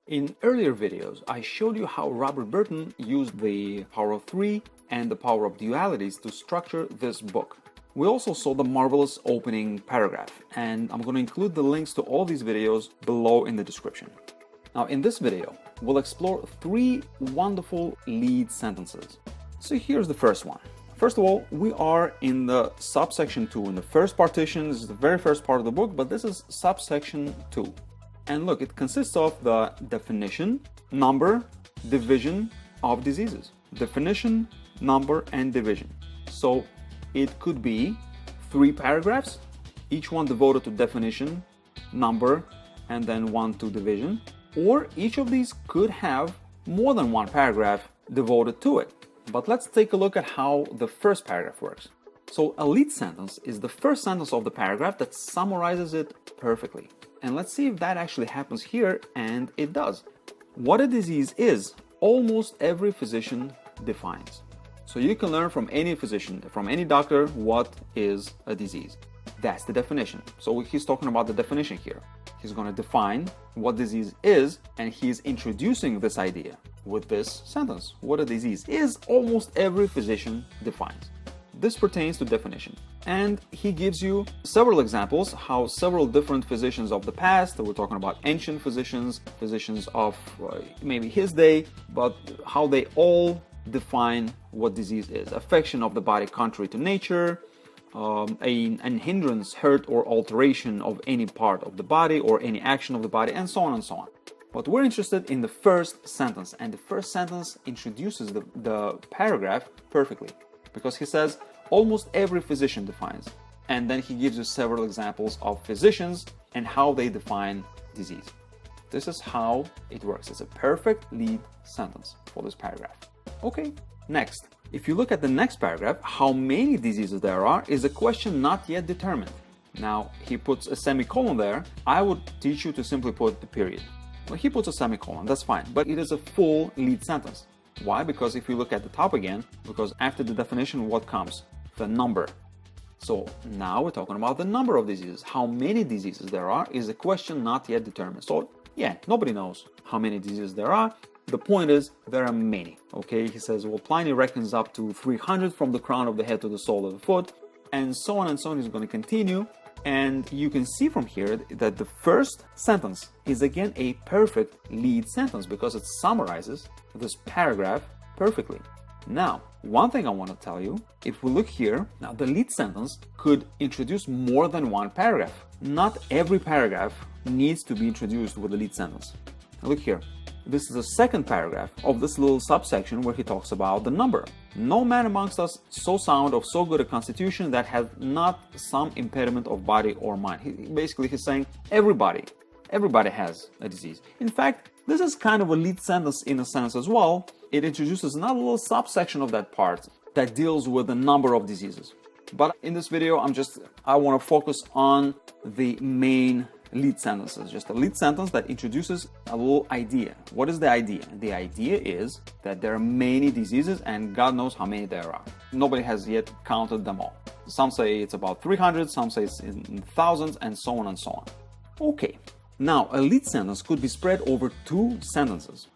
In earlier videos, I showed you how Robert Burton used the power of three and the power of dualities to structure this book. We also saw the marvelous opening paragraph, and I'm going to include the links to all these videos below in the description. Now, in this video, we'll explore three wonderful lead sentences. So here's the first one. First of all, we are in the subsection 2, in the first partition. This is the very first part of the book, but this is subsection 2. And look, it consists of the definition, number, division of diseases. Definition, number, and division. So it could be 3 paragraphs, each one devoted to definition, number, and then one to division. Or each of these could have more than 1 paragraph devoted to it. But let's take a look at how the first paragraph works. So a lead sentence is the first sentence of the paragraph that summarizes it perfectly. And let's see if that actually happens here, and it does. What a disease is, almost every physician defines. So you can learn from any physician, from any doctor, what is a disease. That's the definition. So he's talking about the definition here. He's going to define what disease is, and he's introducing this idea with this sentence. What a disease is, almost every physician defines. This pertains to definition. And he gives you several examples how several different physicians of the past, we're talking about ancient physicians, physicians of maybe his day, but how they all define what disease is. Affection of the body contrary to nature, an hindrance, hurt, or alteration of any part of the body or any action of the body, and so on and so on. But we're interested in the first sentence, and the first sentence introduces the paragraph perfectly, because he says almost every physician defines, and then he gives you several examples of physicians and how they define disease. This is how it works. It's a perfect lead sentence for this paragraph. Okay, next. If you look at the next paragraph, how many diseases there are is a question not yet determined. Now, he puts a semicolon there. I would teach you to simply put the period. Well, he puts a semicolon, that's fine, but it is a full lead sentence. Why? Because if you look at the top again, because after the definition, what comes? The number. So now we're talking about the number of diseases. How many diseases there are is a question not yet determined. So yeah, nobody knows how many diseases there are. The point is, there are many. Okay, he says, well, Pliny reckons up to 300 from the crown of the head to the sole of the foot, and so on and so on. He's going to continue. And you can see from here that the first sentence is again a perfect lead sentence because it summarizes this paragraph perfectly. Now, one thing I want to tell you, if we look here, now the lead sentence could introduce more than 1 paragraph. Not every paragraph needs to be introduced with a lead sentence. Now look here. This is the second paragraph of this little subsection where he talks about the number. No man amongst us so sound of so good a constitution that has not some impediment of body or mind. Basically, he's saying everybody has a disease. In fact, this is kind of a lead sentence in a sense as well. It introduces another little subsection of that part that deals with the number of diseases. But in this video, I want to focus on the main lead sentences, just a lead sentence that introduces a little idea. What is the idea? The idea is that there are many diseases, and God knows how many there are. Nobody has yet counted them all. Some say it's about 300, some say it's in thousands, and so on and so on. Okay, now a lead sentence could be spread over 2 sentences.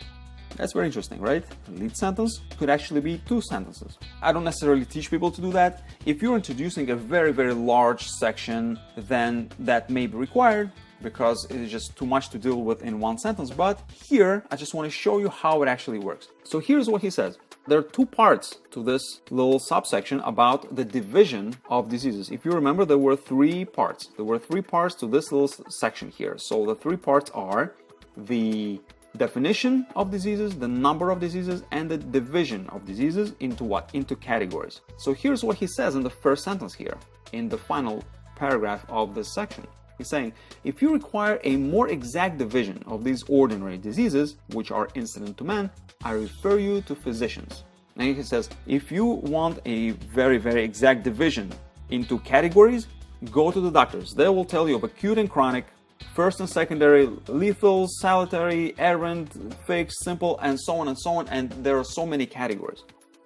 That's very interesting, right? A lead sentence could actually be 2 sentences. I don't necessarily teach people to do that. If you're introducing a very, very large section, then that may be required because it is just too much to deal with in 1 sentence. But here, I just want to show you how it actually works. So here's what he says. There are 2 parts to this little subsection about the division of diseases. If you remember, there were 3 parts. There were 3 parts to this little section here. So the 3 parts are the definition of diseases, the number of diseases, and the division of diseases into what? Into categories. So here's what he says in the first sentence here, in the final paragraph of this section. He's saying, if you require a more exact division of these ordinary diseases, which are incident to man, I refer you to physicians. And he says, if you want a very, very exact division into categories, go to the doctors. They will tell you of acute and chronic, first and secondary, lethal, salutary, errant, fixed, simple, and so on, and there are so many categories.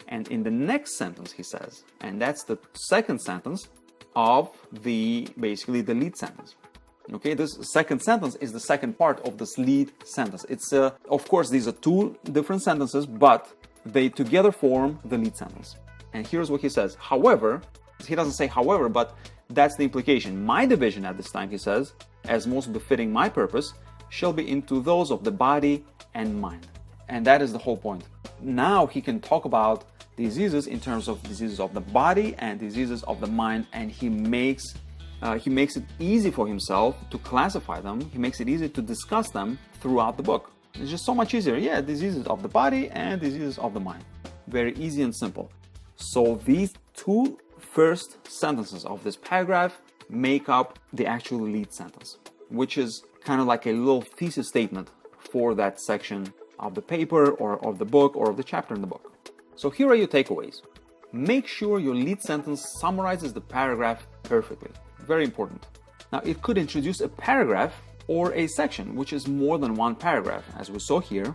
And in the next sentence he says, and that's the second sentence of basically the lead sentence. Okay, this second sentence is the second part of this lead sentence. It's of course, these are two different sentences, but they together form the lead sentence. And here's what he says. However, he doesn't say however, but that's the implication. My division at this time, he says, as most befitting my purpose, shall be into those of the body and mind. And that is the whole point. Now he can talk about diseases in terms of diseases of the body and diseases of the mind, and he makes it easy for himself to classify them. He makes it easy to discuss them throughout the book. It's just so much easier. Yeah, diseases of the body and diseases of the mind. Very easy and simple. So these two first sentences of this paragraph make up the actual lead sentence, which is kind of like a little thesis statement for that section of the paper or of the book or of the chapter in the book. So here are your takeaways. Make sure your lead sentence summarizes the paragraph perfectly. Very important. Now, it could introduce a paragraph or a section, which is more than one paragraph. As we saw here,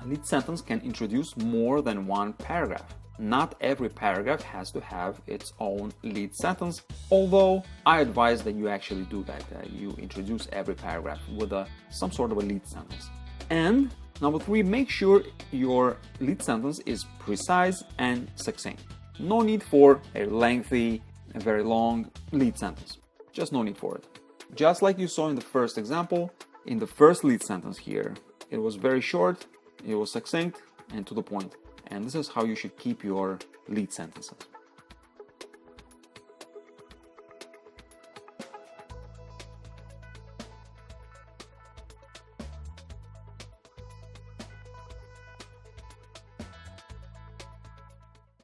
a lead sentence can introduce more than one paragraph. Not every paragraph has to have its own lead sentence, although I advise that you actually do that. You introduce every paragraph with some sort of a lead sentence. And number 3, make sure your lead sentence is precise and succinct. No need for a lengthy, a very long lead sentence. Just no need for it. Just like you saw in the first example, in the first lead sentence here, it was very short, it was succinct and to the point. And this is how you should keep your lead sentences.